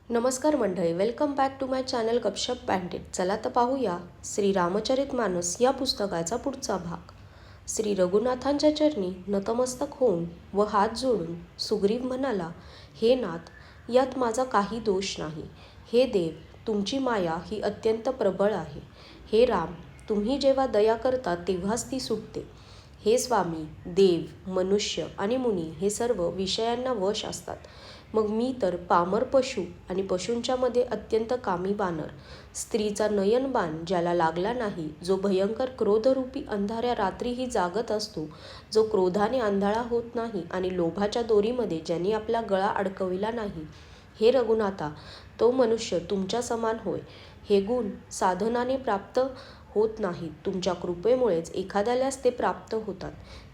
नमस्कार मंडळी, welcome back to my channel Gapshap banded. चला तर पाहूया श्री रामचरितमानस या पुस्तकाचा पुढचा भाग. श्री रघुनाथांच्या चरणी नतमस्तक होऊन व हात जोडून सुग्रीव म्हणाला, हे नाथ, यात माझा काही दोष नाही. हे देव, तुमची माया ही अत्यंत प्रबळ आहे. हे राम, तुम्ही जेव्हा दया करता तेव्हाच ती सुटते. हे स्वामी, देव, मनुष्य आणि मुनी हे सर्व विषयांना वश असतात. मग मी तर पामर पशु आणि पशूंच्या मध्ये अत्यंत कामी बानर. स्त्रीचा नयनबाण ज्याला लागला नाही, जो भयंकर क्रोधरूपी अंधाऱ्या रात्रीही जागत असतो, जो क्रोधाने आंधळा होत नाही आणि लोभाच्या दोरीमध्ये ज्यांनी आपला गळा अडकविला नाही. हे रघुनाथा, तो मनुष्य तुमच्या समान होय. हे गुण साधनाने प्राप्त होत नाहीत, तुमच्या कृपेमुळेच एखाद्यालाच ते प्राप्त होतात.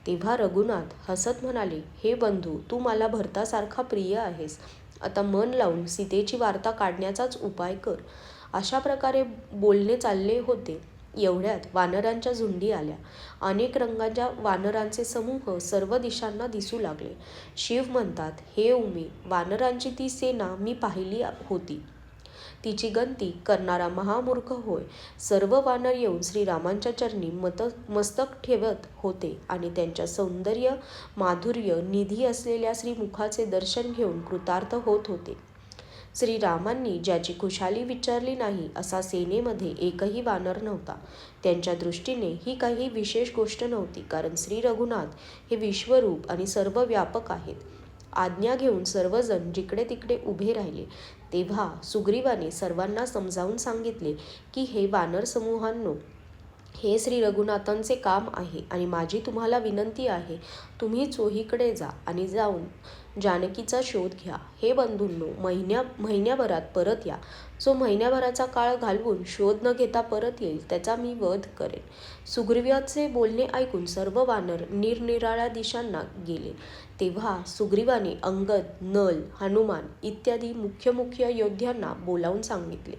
तेव्हा रघुनाथ हसत म्हणाले, हे बंधू, तू मला भरतासारखा प्रिय आहेस. आता मन लावून सीतेची वार्ता काढण्याचाच उपाय कर. अशा प्रकारे बोलणे चालले होते. एवढ्यात वानरांच्या झुंडी आल्या. अनेक रंगाच्या वानरांचे समूह सर्व दिशांना दिसू लागले. शिव म्हणतात, हे उमे, वानरांची ती सेना मी पाहिली होती. तिची गंती करणारा महामूर्ख होय. सर्व वानर येऊन श्रीरामांच्या चरणी मस्तक ठेवत होते आणि त्यांच्या सौंदर्य माधुर्य निधी असलेल्या श्रीमुखाचे दर्शन घेऊन कृतार्थ होत होते. श्रीरामांनी ज्याची खुशाली विचारली नाही असा सेनेमध्ये एकही वानर नव्हता. त्यांच्या दृष्टीने ही काही विशेष गोष्ट नव्हती, कारण श्री रघुनाथ हे विश्वरूप आणि सर्व व्यापक आहेत. आज्ञा घेऊन सर्वजण जिकडे तिकडे उभे राहिले. तेव्हा सुग्रीवाने सर्वांना समजावून सांगितले की, हे वानर समूहांनो, हे श्री रघुनाथांचे काम आहे आणि माझी तुम्हाला विनंती आहे, तुम्ही चोहीकडे जा आणि जाऊन जानकीचा शोध घ्या. हे बंधूंनो, महिन्याभरात परत या. जो महिन्याभराचा काळ घालवून शोध न घेता परत येईल त्याचा मी वध करेन. सुग्रीवाचे बोलणे ऐकून सर्व वानर निरनिराळ्या दिशांना गेले. तेव्हा सुग्रीवाने अंगद, नल, हनुमान इत्यादी मुख्य योद्ध्यांना बोलावून सांगितले,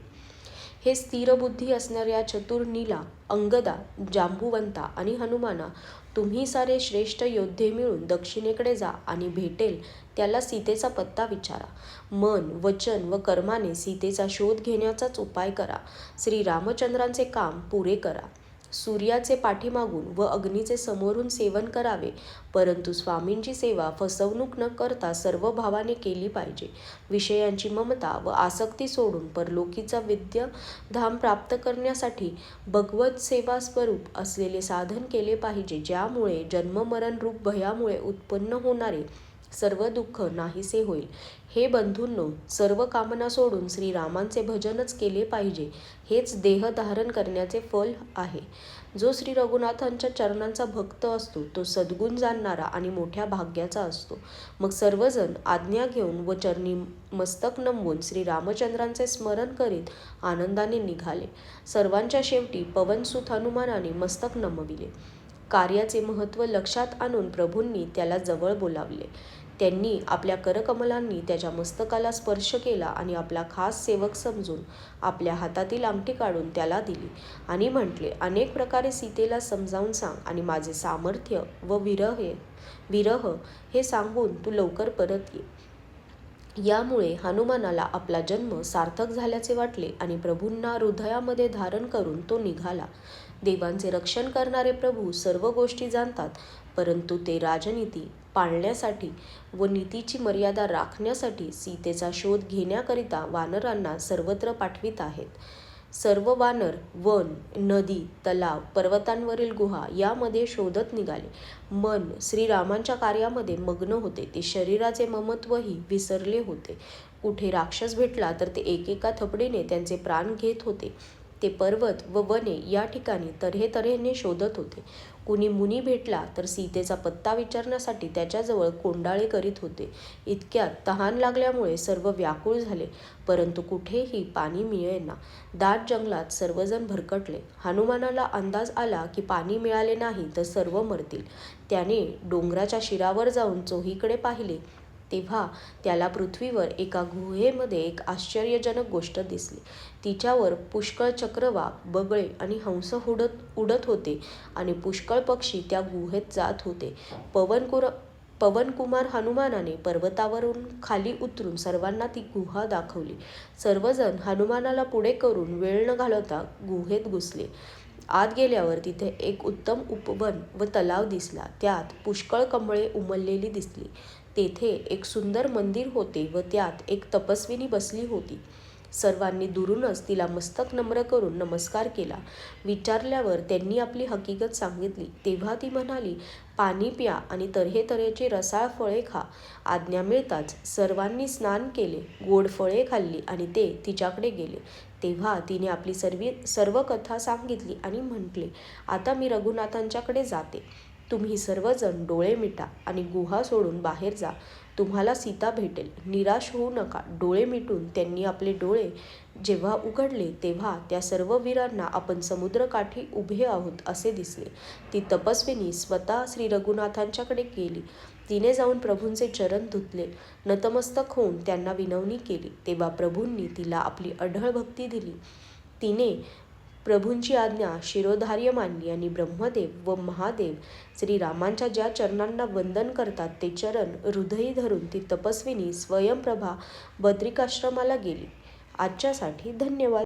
हे स्थिरबुद्धी असणाऱ्या चतुर नीला, अंगदा, जांबुवंता आणि हनुमाना, तुम्ही सारे श्रेष्ठ योद्धे मिळून दक्षिणेकडे जा आणि भेटेल त्याला सीतेचा पत्ता विचारा. मन, वचन व कर्माने सीतेचा शोध घेण्याचाच उपाय करा. श्री रामचंद्रांचे काम पुरे करा. सूर्याचे पाठीमागून व अग्नीचे समोरून सेवन करावे, परंतु स्वामींची सेवा फसवणूक न करता सर्व भावाने केली पाहिजे. विषयांची ममता व आसक्ती सोडून परलोकीचा विद्याधाम प्राप्त करण्यासाठी भगवत सेवा स्वरूप असलेले साधन केले पाहिजे, ज्यामुळे जन्ममरण रूप भयामुळे उत्पन्न होणारे सर्व दुःख नाहीसे होईल. हे बंधूंनो, सर्व कामना सोडून श्रीरामांचे भजनच केले पाहिजे. हेच देह धारण करण्याचे फल आहे. जो श्री रघुनाथांच्या चरणांचा भक्त असतो तो सद्गुण जाणणारा आणि मोठ्या भाग्याचा असतो. मग सर्वजण आज्ञा घेऊन व चरणी मस्तक नमवून श्री रामचंद्रांचे स्मरण करीत आनंदाने निघाले. सर्वांच्या शेवटी पवनसुत हनुमानाने मस्तक नमविले. कार्याचे महत्त्व लक्षात आणून प्रभूंनी त्याला जवळ बोलावले. त्यांनी आपल्या करकमलांनी त्याच्या मस्तकाला स्पर्श केला आणि आपला खास सेवक समजून आपल्या हातातील अंगठी काढून त्याला दिली आणि म्हटले, अनेक प्रकारे सीतेला समजावून सांग आणि माझे सामर्थ्य व विरह हे सांगून तू लवकर परत ये. यामुळे हनुमानाला आपला जन्म सार्थक झाल्याचे वाटले आणि प्रभूंना हृदयामध्ये धारण करून तो निघाला. देवांचे रक्षण करणारे प्रभू सर्व गोष्टी जाणतात, परंतु ते राजनीती पाळण्यासाठी व नीतीची मर्यादा राखण्यासाठी सीतेचा शोध घेण्याकरिता वानरांना सर्वत्र पाठवित आहेत. सर्व वानर वन, नदी, तलाव, पर्वतांवरील गुहा यामध्ये शोधत निघाले. मन श्रीरामांच्या कार्यामध्ये मग्न होते. ते शरीराचे ममत्वही विसरले होते. कुठे राक्षस भेटला तर ते एकेका थपडीने त्यांचे प्राण घेत होते. ते पर्वत व वने या ठिकाणी तऱ्हेतऱ्हेने शोधत होते. कुणी मुनी भेटला तर सीतेचा पत्ता विचारण्यासाठी त्याच्याजवळ कोंडाळे करीत होते. इतक्यात तहान लागल्यामुळे सर्व व्याकुळ झाले, परंतु कुठेही पाणी मिळेना. दाट जंगलात सर्वजण भरकटले. हनुमानाला अंदाज आला की पाणी मिळाले नाही तर सर्व मरतील. त्याने डोंगराच्या शिरावर जाऊन चोहीकडे पाहिले. तेव्हा त्याला पृथ्वीवर एका गुहेमध्ये एक आश्चर्यजनक गोष्ट दिसली. तिच्यावर पुष्कळ चक्रवाक, बगळे आणि हंस उडत होते आणि पुष्कळ पक्षी त्या गुहेत जात होते. पवनकुमार हनुमानाने पर्वतावरून खाली उतरून सर्वांना ती गुहा दाखवली. सर्वजण हनुमानाला पुढे करून वेळ न घालवता गुहेत घुसले. आत गेल्यावर तिथे एक उत्तम उपवन व तलाव दिसला. त्यात पुष्कळ कमळे उमललेली दिसली. तेथे एक सुंदर मंदिर होते व त्यात एक तपस्विनी बसली होती. सर्वांनी दुरूनच तिला मस्तक नम्र करून नमस्कार केला. विचारल्यावर त्यांनी आपली हकीकत सांगितली. तेव्हा ती म्हणाली, पाणी प्या आणि तऱ्हेतऱ्हेची रसाळ फळे खा. आज्ञा मिळताच सर्वांनी स्नान केले, गोड फळे खाल्ली आणि ते तिच्याकडे गेले. तेव्हा तिने आपली सर्व कथा सांगितली आणि म्हटले, आता मी रघुनाथांच्याकडे जाते. तुम्ही सर्वजण डोळे मिटा आणि गुहा सोडून बाहेर जा. तुम्हाला सीता भेटेल. निराश होऊ नका. डोळे मिटून त्यांनी आपले डोळे जेव्हा उघडले तेव्हा त्या सर्व वीरांना आपण समुद्रकाठी उभे आहोत असे दिसले. ती तपस्विनी स्वतः श्री रघुनाथांच्याकडे गेली. तिने जाऊन प्रभूंचे चरण धुतले. नतमस्तक होऊन त्यांना विनवणी केली. तेव्हा प्रभूंनी तिला आपली अढळ भक्ती दिली. तिने प्रभूंची आज्ञा शिरोधार्य मानली आणि ब्रह्मदेव व महादेव श्रीरामांच्या ज्या चरणांना वंदन करतात ते चरण हृदयी धरून ती तपस्विनी स्वयंप्रभा बद्रिकाश्रमाला गेली. आजच्यासाठी धन्यवाद.